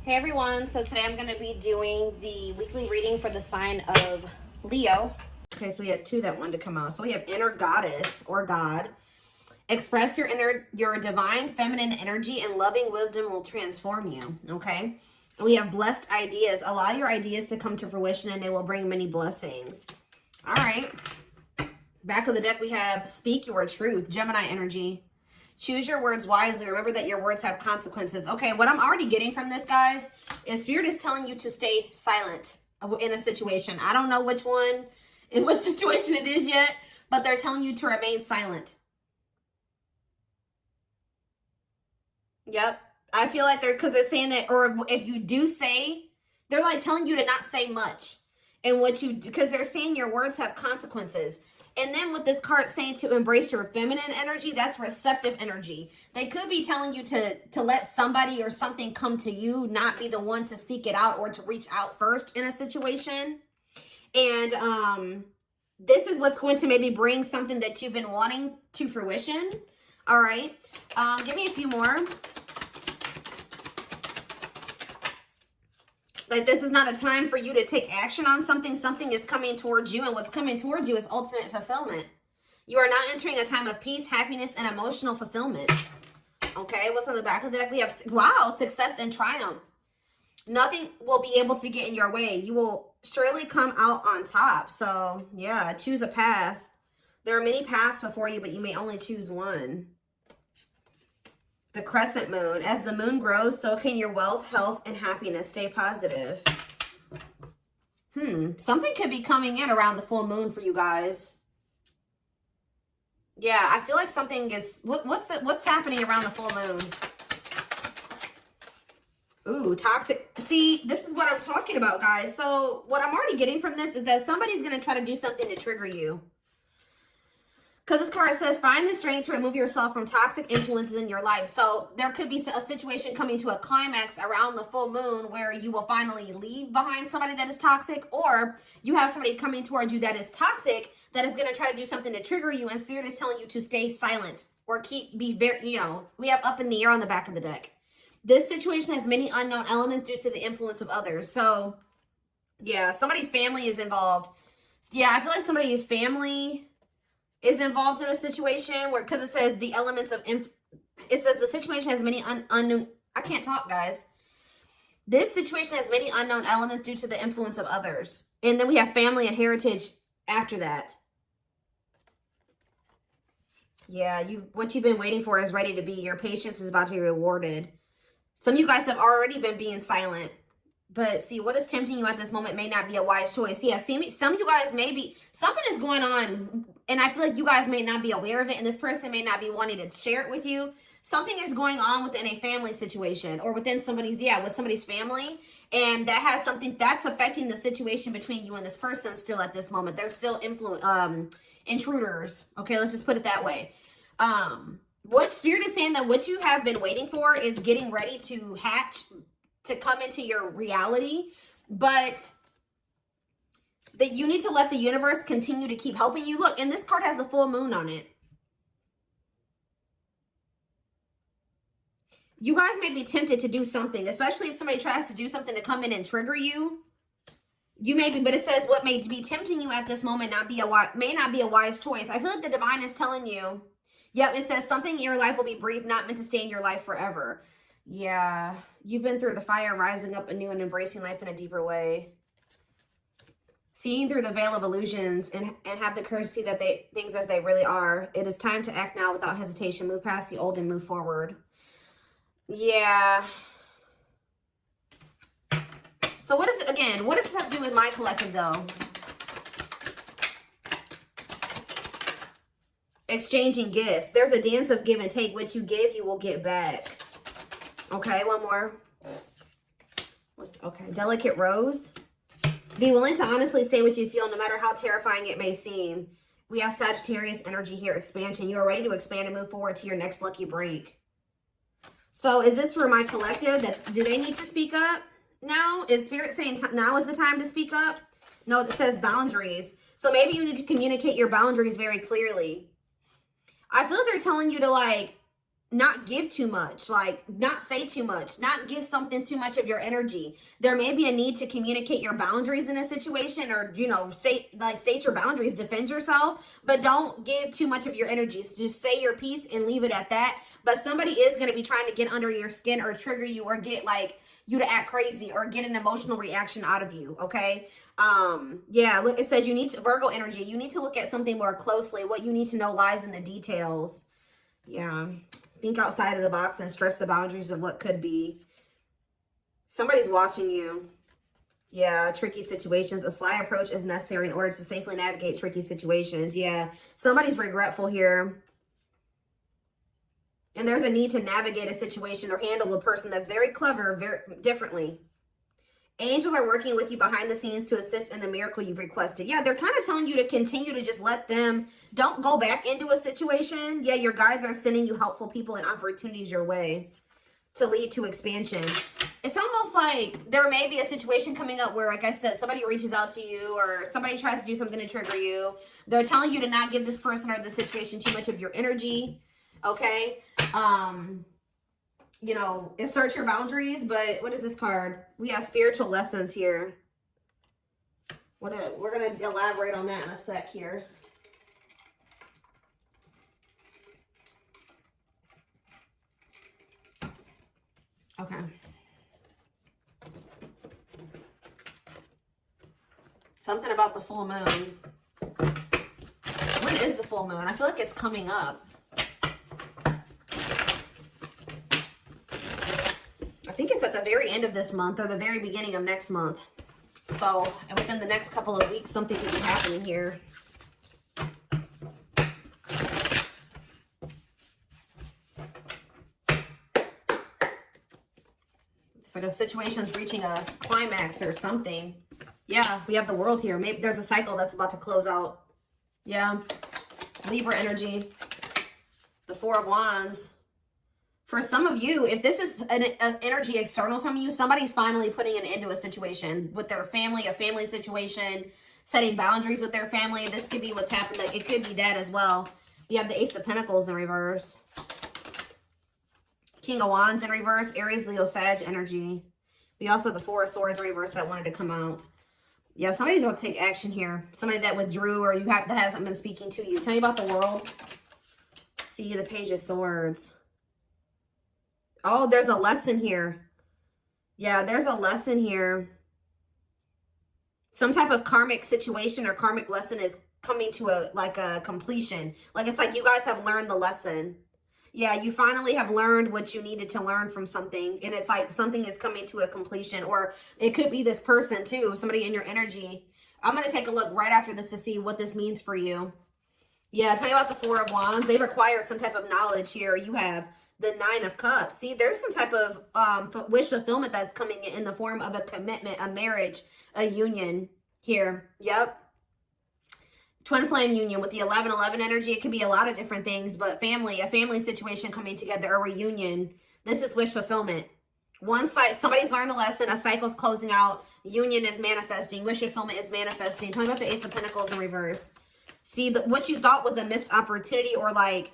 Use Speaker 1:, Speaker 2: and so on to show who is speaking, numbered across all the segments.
Speaker 1: Hey everyone, so today I'm going to be doing the weekly reading for the sign of Leo. Okay, so we had two that wanted to come out. So we have inner goddess or God. Express your divine feminine energy and loving wisdom will transform you, okay? And we have blessed ideas. Allow your ideas to come to fruition and they will bring many blessings. All right. Back of the deck we have speak your truth, Gemini energy. Choose your words wisely. Remember that your words have consequences. Okay, what I'm already getting from this, guys, is Spirit is telling you to stay silent in a situation. I don't know which one, in what situation it is yet, but they're telling you to remain silent. Yep. I feel like because they're saying that, or if you do say, they're like telling you to not say much. And because they're saying your words have consequences. And then with this card saying to embrace your feminine energy, that's receptive energy. They could be telling you to let somebody or something come to you, not be the one to seek it out or to reach out first in a situation. And this is what's going to maybe bring something that you've been wanting to fruition. All right. Give me a few more. Like, this is not a time for you to take action on something. Something is coming towards you, and what's coming towards you is ultimate fulfillment. You are now entering a time of peace, happiness, and emotional fulfillment. Okay, what's on the back of the deck? We have, wow, success and triumph. Nothing will be able to get in your way. You will surely come out on top. So, yeah, choose a path. There are many paths before you, but you may only choose one. The crescent moon. As the moon grows, so can your wealth, health, and happiness. Stay positive. Something could be coming in around the full moon for you guys. Yeah, I feel like something is... What's happening around the full moon? Ooh, toxic. See, this is what I'm talking about, guys. So what I'm already getting from this is that somebody's going to try to do something to trigger you. Because this card says, find the strength to remove yourself from toxic influences in your life. So there could be a situation coming to a climax around the full moon where you will finally leave behind somebody that is toxic, or you have somebody coming towards you that is toxic that is going to try to do something to trigger you, and Spirit is telling you to stay silent or be very, we have up in the air on the back of the deck. This situation has many unknown elements due to the influence of others. So, yeah, somebody's family is involved. Yeah, I feel like somebody's family is involved in a situation where, because it says the elements of, it says the situation has many unknown, I can't talk, guys. This situation has many unknown elements due to the influence of others. And then we have family and heritage after that. Yeah, what you've been waiting for is ready to be. Your patience is about to be rewarded. Some of you guys have already been being silent. But see, what is tempting you at this moment may not be a wise choice. Yeah, see, some of you guys may be, something is going on, and I feel like you guys may not be aware of it, and this person may not be wanting to share it with you. Something is going on within a family situation, or within somebody's, with somebody's family, and that has something that's affecting the situation between you and this person still at this moment. They're still intruders. Okay, let's just put it that way. What Spirit is saying that what you have been waiting for is getting ready to hatch, to come into your reality, but that you need to let the universe continue to keep helping you. Look, and this card has a full moon on it. You guys may be tempted to do something, especially if somebody tries to do something to come in and trigger you. You may be, but it says what may be tempting you at this moment may not be a wise choice. I feel like the divine is telling you, yep, it says something in your life will be brief, not meant to stay in your life forever. Yeah, you've been through the fire, rising up anew and embracing life in a deeper way. Seeing through the veil of illusions and have the courage to see that things as they really are. It is time to act now without hesitation. Move past the old and move forward. Yeah. So what is it, again, what does this have to do with my collective, though? Exchanging gifts. There's a dance of give and take. What you give, you will get back. Okay, one more. Okay, delicate rose. Be willing to honestly say what you feel, no matter how terrifying it may seem. We have Sagittarius energy here, expansion. You are ready to expand and move forward to your next lucky break. So is this for my collective? Do they need to speak up now? Is Spirit saying now is the time to speak up? No, it says boundaries. So maybe you need to communicate your boundaries very clearly. I feel like they're telling you to, like, not give too much, like not say too much, not give something too much of your energy. There may be a need to communicate your boundaries in a situation, or, you know, state your boundaries, defend yourself, but don't give too much of your energy. Just say your piece and leave it at that. But somebody is going to be trying to get under your skin or trigger you or get like you to act crazy or get an emotional reaction out of you. Okay. Yeah, look, it says you need to, Virgo energy, you need to look at something more closely. What you need to know lies in the details. Yeah. Think outside of the box and stretch the boundaries of what could be. Somebody's watching you. Yeah, tricky situations. A sly approach is necessary in order to safely navigate tricky situations. Yeah, somebody's regretful here. And there's a need to navigate a situation or handle a person that's very clever, very differently. Angels are working with you behind the scenes to assist in the miracle you've requested. Yeah, they're kind of telling you to continue to just let them, don't go back into a situation. Yeah, your guides are sending you helpful people and opportunities your way to lead to expansion. It's almost like there may be a situation coming up where, like I said, somebody reaches out to you or somebody tries to do something to trigger you. They're telling you to not give this person or this situation too much of your energy. Okay. You know, assert your boundaries, but what is this card? We have spiritual lessons here. We're going to elaborate on that in a sec here. Okay. Something about the full moon. When is the full moon? I feel like it's coming up. I think it's at the very end of this month or the very beginning of next month. So within the next couple of weeks, something could be happening here. It's like a situation's reaching a climax or something. Yeah, we have the world here. Maybe there's a cycle that's about to close out. Yeah. Libra energy. The Four of Wands. For some of you, if this is an energy external from you, somebody's finally putting an end to a situation with their family, a family situation, setting boundaries with their family. This could be what's happened. It could be that as well. You have the Ace of Pentacles in reverse. King of Wands in reverse. Aries, Leo, Sag energy. We also have the Four of Swords in reverse that wanted to come out. Yeah, somebody's about to take action here. Somebody that withdrew or that hasn't been speaking to you. Tell me about the world. See the Page of Swords. Oh, there's a lesson here. Yeah, there's a lesson here. Some type of karmic situation or karmic lesson is coming to a completion. Like it's like you guys have learned the lesson. Yeah, you finally have learned what you needed to learn from something. And it's like something is coming to a completion. Or it could be this person too, somebody in your energy. I'm going to take a look right after this to see what this means for you. Yeah, tell me about the Four of Wands. They require some type of knowledge here. You have the Nine of Cups. See, there's some type of wish fulfillment that's coming in the form of a commitment, a marriage, a union here. Yep. Twin flame union with the 11-11 energy. It could be a lot of different things, but family, a family situation coming together, a reunion. This is wish fulfillment. One side, somebody's learned the lesson, a cycle's closing out, union is manifesting, wish fulfillment is manifesting. Tell me about the Ace of Pentacles in reverse. See, what you thought was a missed opportunity or like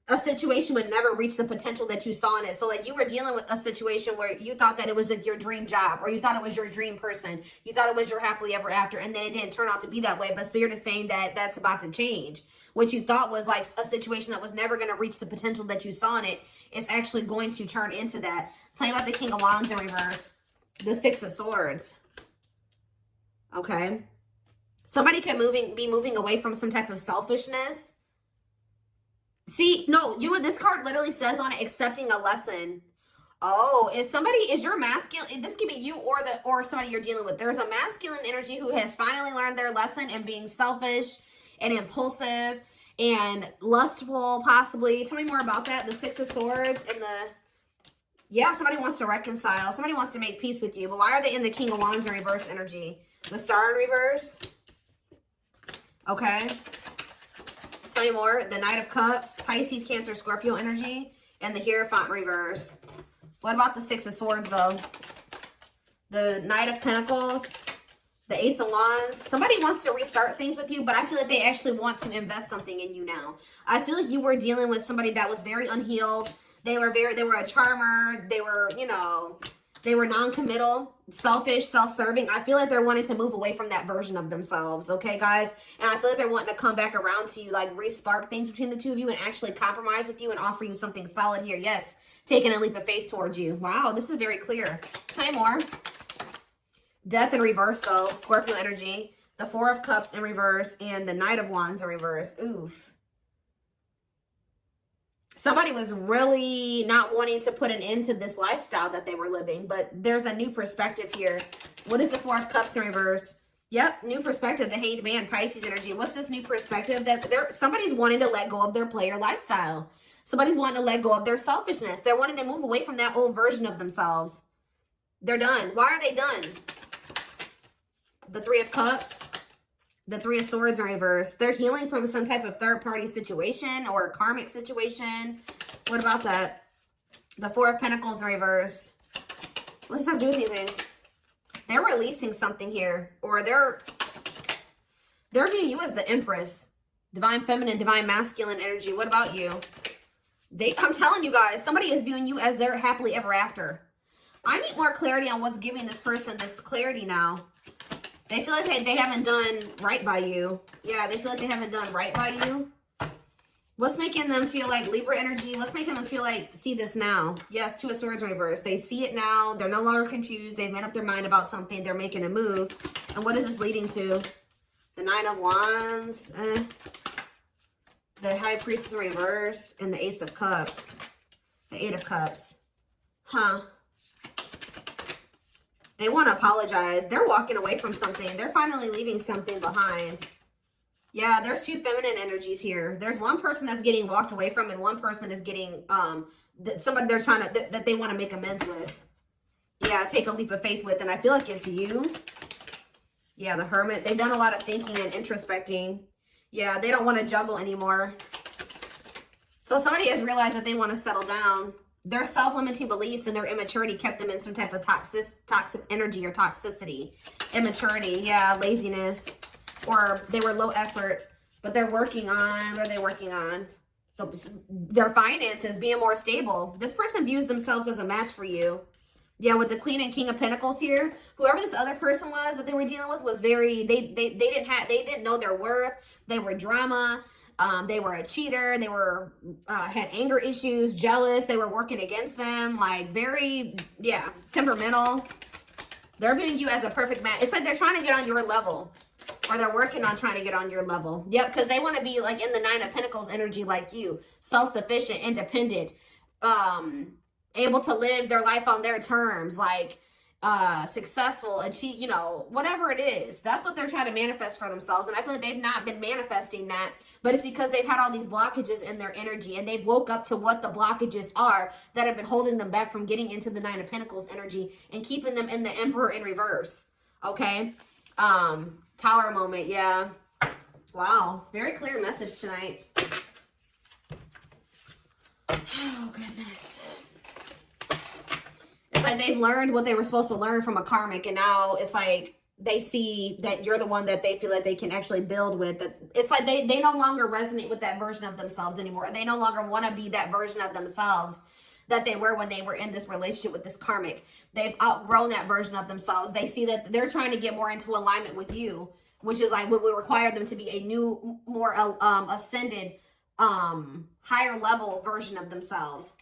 Speaker 1: a situation would never reach the potential that you saw in it. So like you were dealing with a situation where you thought that it was like your dream job or you thought it was your dream person. You thought it was your happily ever after, and then it didn't turn out to be that way. But Spirit is saying that that's about to change. What you thought was like a situation that was never going to reach the potential that you saw in it is actually going to turn into that. Tell me about the King of Wands in reverse. The Six of Swords. Okay. Somebody can be moving away from some type of selfishness. See, no, this card literally says on it, accepting a lesson. Oh, is your masculine, this could be you or somebody you're dealing with. There's a masculine energy who has finally learned their lesson and being selfish and impulsive and lustful, possibly. Tell me more about that. The Six of Swords and yeah, somebody wants to reconcile. Somebody wants to make peace with you. But why are they in the King of Wands in reverse energy? The Star in reverse. Okay. Tell me more. The Knight of Cups, Pisces, Cancer, Scorpio energy, and the Hierophant in reverse. What about the Six of Swords, though? The Knight of Pentacles, the Ace of Wands. Somebody wants to restart things with you, but I feel like they actually want to invest something in you now. I feel like you were dealing with somebody that was very unhealed, They were a charmer. They were, you know, they were non-committal, selfish, self-serving. I feel like they're wanting to move away from that version of themselves, okay, guys? And I feel like they're wanting to come back around to you, like re-spark things between the two of you and actually compromise with you and offer you something solid here. Yes, taking a leap of faith towards you. Wow, this is very clear. Tell me more. Death in reverse, though. Scorpio energy. The Four of Cups in reverse and the Knight of Wands in reverse. Oof. Somebody was really not wanting to put an end to this lifestyle that they were living, but there's a new perspective here. What is the Four of Cups in reverse? Yep, new perspective, the Hanged Man, Pisces energy. What's this new perspective? That somebody's wanting to let go of their player lifestyle. Somebody's wanting to let go of their selfishness. They're wanting to move away from that old version of themselves. They're done. Why are they done? The Three of Cups. The Three of Swords in reverse. They're healing from some type of third-party situation or a karmic situation. What about that? The Four of Pentacles in reverse. What does that have to do with anything? They're releasing something here. Or they're viewing you as the Empress. Divine Feminine, Divine Masculine energy. What about you? I'm telling you guys, somebody is viewing you as their happily ever after. I need more clarity on what's giving this person this clarity now. They feel like they haven't done right by you. Yeah, they feel like they haven't done right by you. What's making them feel like Libra energy? What's making them feel like, see this now? Yes, Two of Swords reverse. They see it now. They're no longer confused. They've made up their mind about something. They're making a move. And what is this leading to? The Nine of Wands. The High Priestess reverse. And the Ace of Cups. The Eight of Cups. Huh. They want to apologize. They're walking away from something. They're finally leaving something behind. Yeah, there's two feminine energies here. There's one person that's getting walked away from and one person is getting, somebody they're trying to, that they want to make amends with. Yeah, take a leap of faith with. And I feel like it's you. Yeah, the Hermit. They've done a lot of thinking and introspecting. Yeah, they don't want to juggle anymore. So somebody has realized that they want to settle down. Their self-limiting beliefs and their immaturity kept them in some type of toxic energy or toxicity. Immaturity, yeah, laziness. Or they were low effort, but they're working on, what are they working on? Their finances, being more stable. This person views themselves as a match for you. Yeah, with the Queen and King of Pentacles here, whoever this other person was that they were dealing with was very, they didn't know their worth. They were drama. They were a cheater. They were, had anger issues, jealous. They were working against them. Like very, yeah, temperamental. They're viewing you as a perfect match. It's like they're trying to get on your level. Or they're working on trying to get on your level. Yep, because they want to be like in the Nine of Pentacles energy like you. Self-sufficient, independent. Able to live their life on their terms. Like, successful, achieve, you know, whatever it is. That's what they're trying to manifest for themselves. And I feel like they've not been manifesting that. But it's because they've had all these blockages in their energy. And they've woke up to what the blockages are that have been holding them back from getting into the Nine of Pentacles energy. And keeping them in the Emperor in reverse. Okay? Tower moment, yeah. Wow, very clear message tonight. Oh, goodness. It's like they've learned what they were supposed to learn from a karmic, and now it's like they see that you're the one that they feel like they can actually build with. That it's like they no longer resonate with that version of themselves anymore. They no longer want to be that version of themselves that they were when they were in this relationship with this karmic. They've outgrown that version of themselves. They see that they're trying to get more into alignment with you, which is like what would require them to be a new, more ascended, higher level version of themselves.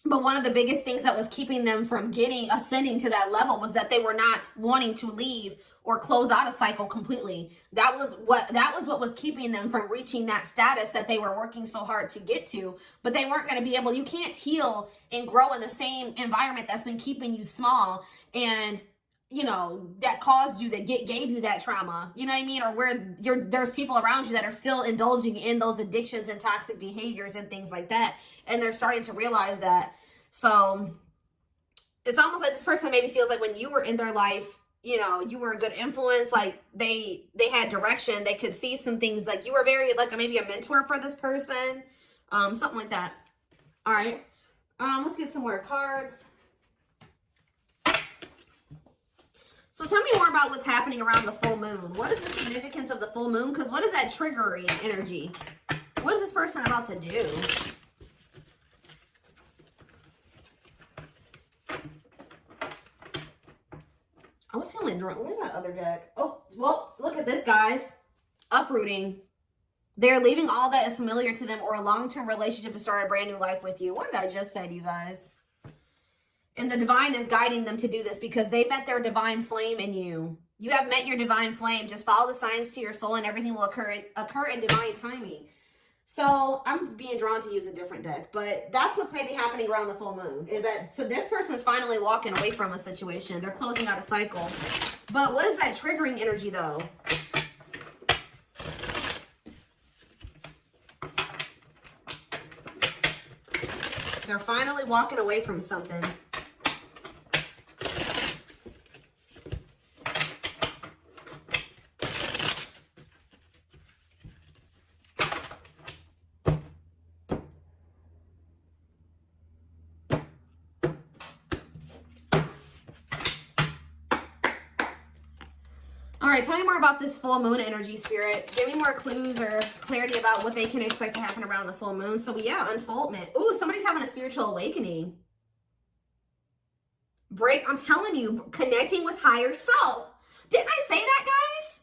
Speaker 1: But one of the biggest things that was keeping them from ascending to that level was that they were not wanting to leave or close out a cycle completely. That was what was keeping them from reaching that status that they were working so hard to get to. But they weren't going to be able, you can't heal and grow in the same environment that's been keeping you small and, you know, that caused you, that gave you that trauma. You know what I mean? Or where there's people around you that are still indulging in those addictions and toxic behaviors and things like that. And they're starting to realize that. So it's almost like this person maybe feels like when you were in their life, you know, you were a good influence, like they had direction, they could see some things, like you were very, like maybe a mentor for this person, something like that. All right, let's get some more cards. So tell me more about what's happening around the full moon. What is the significance of the full moon? Because what is that triggering energy? What is this person about to do? I was feeling drunk. Where's that other deck? Oh, well, look at this, guys. Uprooting. They're leaving all that is familiar to them or a long-term relationship to start a brand new life with you. What did I just say to you guys? And the divine is guiding them to do this because they met their divine flame in you. You have met your divine flame. Just follow the signs to your soul and everything will occur in divine timing. So I'm being drawn to use a different deck, but that's what's maybe happening around the full moon is that, so this person is finally walking away from a situation. They're closing out a cycle. But what is that triggering energy though? They're finally walking away from something. All right, tell me more about this full moon energy, Spirit. Give me more clues or clarity about what they can expect to happen around the full moon. So yeah, unfoldment. Ooh, somebody's having a spiritual awakening. I'm telling you, connecting with higher self. Didn't I say that, guys?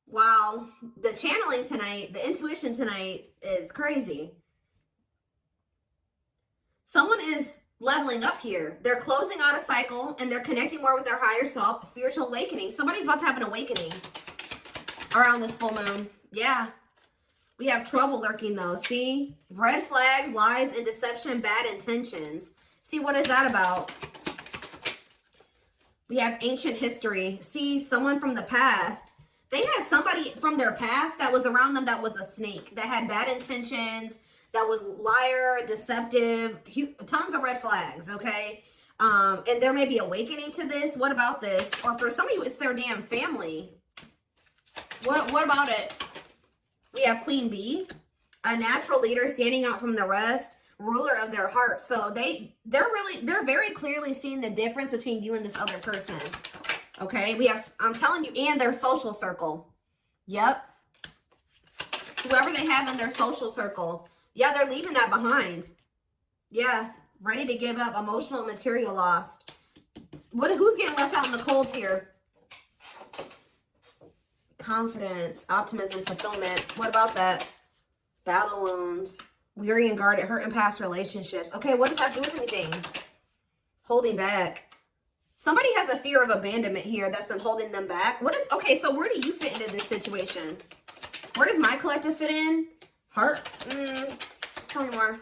Speaker 1: Wow, the channeling tonight, the intuition tonight is crazy. Someone is leveling up here. They're closing out a cycle and they're connecting more with their higher self, spiritual awakening. Somebody's about to have an awakening around this full moon. Yeah. We have trouble lurking though. See? Red flags, lies, and deception, bad intentions. See, what is that about? We have ancient history. See, someone from the past. They had somebody from their past that was around them that was a snake, that had bad intentions, that was liar, deceptive, tons of red flags, okay? And there may be awakening to this. What about this? Or for some of you, it's their damn family. What about it? We have Queen Bee, a natural leader standing out from the rest, ruler of their heart. So they're very clearly seeing the difference between you and this other person. Okay, we have, I'm telling you, and their social circle. Yep. Whoever they have in their social circle. Yeah, they're leaving that behind. Yeah, ready to give up, emotional and material lost. Who's getting left out in the cold here? Confidence, optimism, fulfillment. What about that? Battle wounds, weary and guarded, hurt in past relationships. Okay, what does that do with anything? Holding back. Somebody has a fear of abandonment here that's been holding them back. Okay, so where do you fit into this situation? Where does my collective fit in? Heart? Tell me more.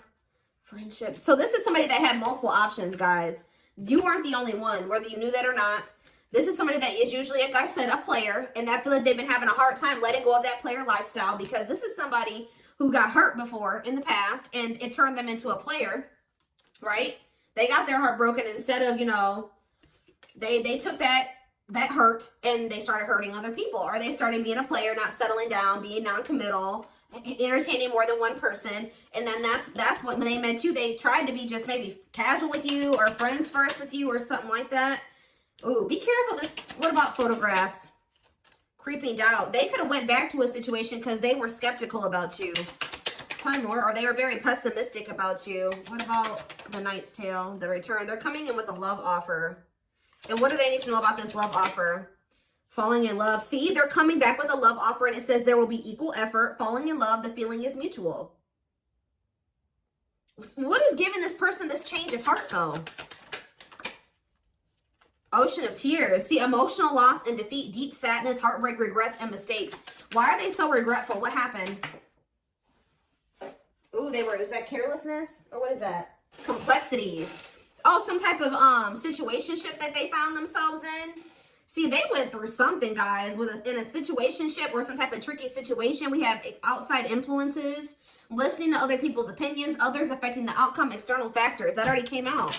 Speaker 1: Friendship. So this is somebody that had multiple options, guys. You weren't the only one, whether you knew that or not. This is somebody that is usually, like I said, a player. And I feel like they've been having a hard time letting go of that player lifestyle because this is somebody who got hurt before in the past and it turned them into a player, right? They got their heart broken instead of, you know, they took that hurt and they started hurting other people, or they started being a player, not settling down, being non-committal, entertaining more than one person. And then that's what, when they met you, they tried to be just maybe casual with you or friends first with you or something like that. Ooh, be careful. What about photographs? Creeping doubt. They could have went back to a situation because they were skeptical about you. Tell me more. Or they were very pessimistic about you. What about the Knight's Tale, the return? They're coming in with a love offer. And what do they need to know about this love offer? Falling in love. See, they're coming back with a love offer and it says there will be equal effort. Falling in love, the feeling is mutual. What is giving this person this change of heart though? Ocean of tears. See, emotional loss and defeat, deep sadness, heartbreak, regrets, and mistakes. Why are they so regretful? What happened? Ooh, is that carelessness? Or what is that? Complexities. Oh, some type of situationship that they found themselves in. See, they went through something, guys, in a situationship or some type of tricky situation. We have outside influences, listening to other people's opinions, others affecting the outcome, external factors. That already came out.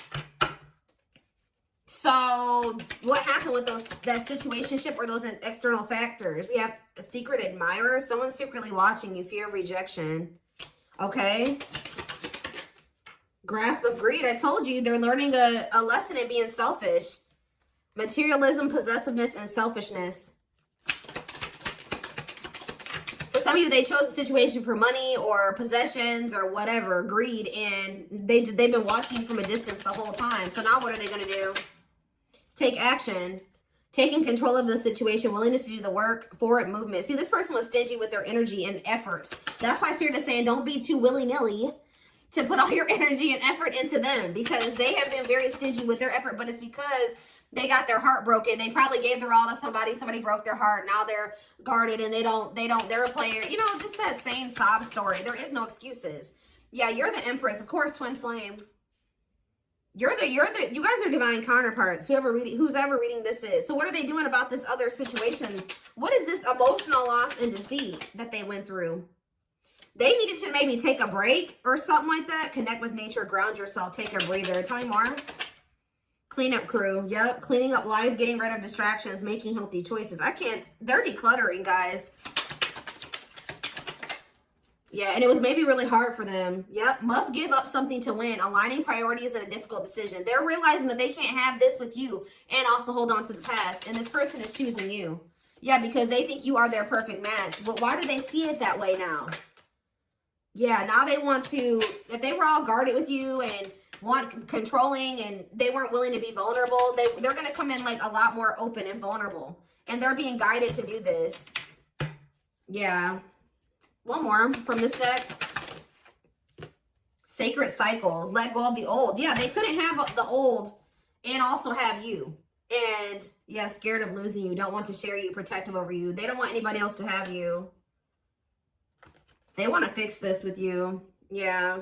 Speaker 1: So what happened with that situationship or those external factors? We have a secret admirer, someone secretly watching you, fear of rejection. Okay. Grasp of greed. I told you they're learning a lesson in being selfish. Materialism, possessiveness, and selfishness. For some of you, they chose a situation for money or possessions or whatever, greed, and they've been watching you from a distance the whole time. So now what are they going to do? Take action. Taking control of the situation, willingness to do the work, forward movement. See, this person was stingy with their energy and effort. That's why Spirit is saying don't be too willy-nilly to put all your energy and effort into them, because they have been very stingy with their effort, but it's because they got their heart broken. They probably gave their all to somebody. Somebody broke their heart. Now they're guarded and they're a player. You know, just that same sob story. There is no excuses. Yeah, you're the Empress. Of course, twin flame. You guys are divine counterparts. Who's ever reading this is. So what are they doing about this other situation? What is this emotional loss and defeat that they went through? They needed to maybe take a break or something like that. Connect with nature, ground yourself, take a breather. Tell me more. Cleanup crew. Yep. Cleaning up life, getting rid of distractions, making healthy choices. They're decluttering, guys. Yeah, and it was maybe really hard for them. Yep. Must give up something to win. Aligning priorities in a difficult decision. They're realizing that they can't have this with you and also hold on to the past. And this person is choosing you. Yeah, because they think you are their perfect match. But why do they see it that way now? Yeah, now they want to, if they were all guarded with you and want controlling and they weren't willing to be vulnerable, they're going to come in like a lot more open and vulnerable. And they're being guided to do this. Yeah. One more from this deck. Sacred cycles. Let go of the old. Yeah, they couldn't have the old and also have you. And yeah, scared of losing you. Don't want to share you, protective over you. They don't want anybody else to have you. They want to fix this with you. Yeah.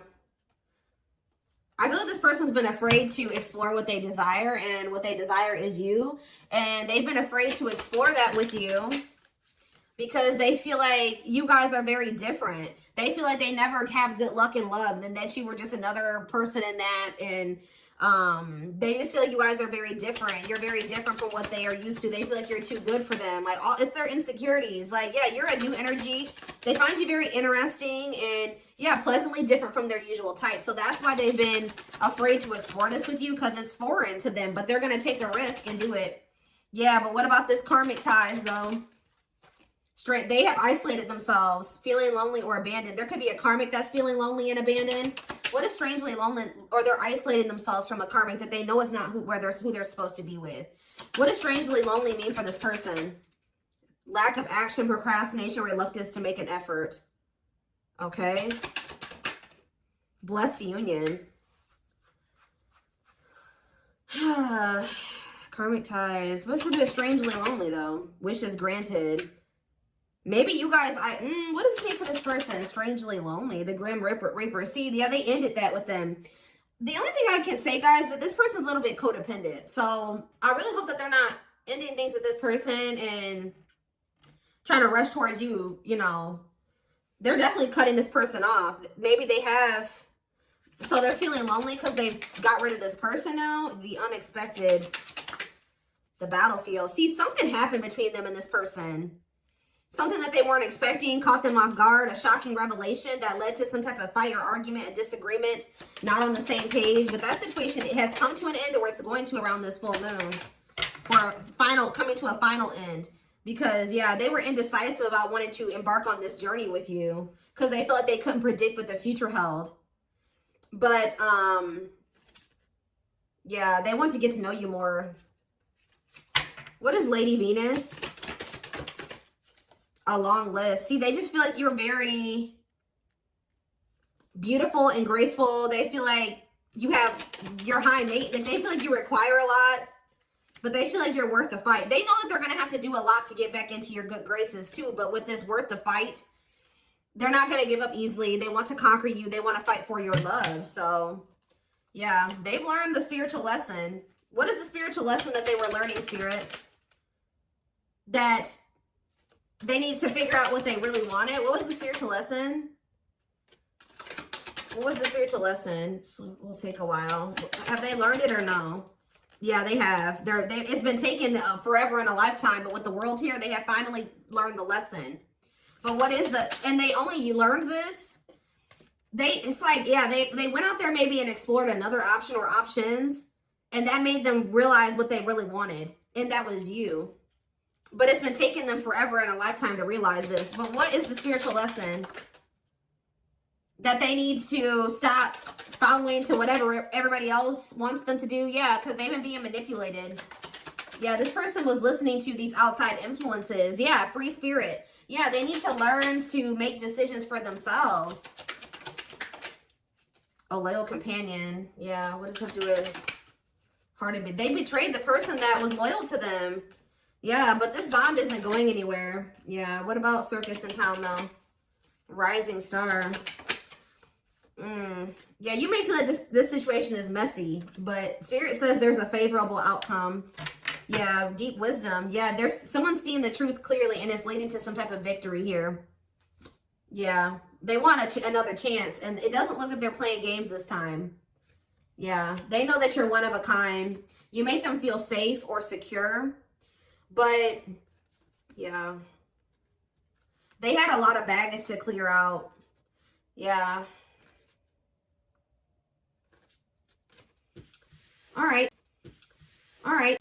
Speaker 1: I feel like this person's been afraid to explore what they desire, and what they desire is you. And they've been afraid to explore that with you because they feel like you guys are very different. They feel like they never have good luck in love, and that you were just another person in that. And they just feel like you guys are very different. You're very different from what they are used to. They feel like you're too good for them. Like, it's their insecurities. Like, yeah, you're a new energy. They find you very interesting and, yeah, pleasantly different from their usual type. So that's why they've been afraid to explore this with you, because it's foreign to them. But they're going to take the risk and do it. Yeah, but what about this karmic ties, though? They have isolated themselves, feeling lonely or abandoned. There could be a karmic that's feeling lonely and abandoned. What is strangely lonely, or they're isolating themselves from a karmic that they know is not who they're supposed to be with. What does strangely lonely mean for this person? Lack of action, procrastination, reluctance to make an effort. Okay. Blessed union. Karmic ties. What's with this strangely lonely, though? Wishes granted. Maybe you guys, what does this mean for this person? Strangely lonely. The Grim Reaper. See, yeah, they ended that with them. The only thing I can say, guys, is that this person's a little bit codependent. So I really hope that they're not ending things with this person and trying to rush towards you, you know. They're definitely cutting this person off. Maybe they have, so they're feeling lonely because they've got rid of this person now. The unexpected, the battlefield. See, something happened between them and this person. Something that they weren't expecting caught them off guard, a shocking revelation that led to some type of fight or argument, a disagreement, not on the same page. But that situation, it has come to an end, or it's going to around this full moon, for coming to a final end. Because, yeah, they were indecisive about wanting to embark on this journey with you because they felt like they couldn't predict what the future held. But, yeah, they want to get to know you more. What is Lady Venus? A long list. See, they just feel like you're very beautiful and graceful. They feel like you're high maintenance. Like, they feel like you require a lot, but they feel like you're worth the fight. They know that they're going to have to do a lot to get back into your good graces too, but with this worth the fight, they're not going to give up easily. They want to conquer you. They want to fight for your love. So, yeah, they've learned the spiritual lesson. What is the spiritual lesson that they were learning, Spirit? That they need to figure out what they really wanted. What was the spiritual lesson? What was the spiritual lesson? So we'll take a while. Have they learned it or no? Yeah, they have. It's been taken forever and a lifetime, but with the world here, they have finally learned the lesson. But what is you learned this? It's like, yeah, they went out there maybe and explored another option or options, and that made them realize what they really wanted. And that was you. But it's been taking them forever and a lifetime to realize this. But what is the spiritual lesson? That they need to stop following to whatever everybody else wants them to do? Yeah, because they've been being manipulated. Yeah, this person was listening to these outside influences. Yeah, free spirit. Yeah, they need to learn to make decisions for themselves. A loyal companion. Yeah, what does that do with hearted? They betrayed the person that was loyal to them. Yeah, but this bond isn't going anywhere. Yeah, what about circus in town, though? Rising star. Yeah, you may feel like this situation is messy, but Spirit says there's a favorable outcome. Yeah, deep wisdom. Yeah, there's someone seeing the truth clearly, and it's leading to some type of victory here. Yeah, they want another chance, and it doesn't look like they're playing games this time. Yeah, they know that you're one of a kind. You make them feel safe or secure, but yeah, they had a lot of baggage to clear out. Yeah. All right. All right.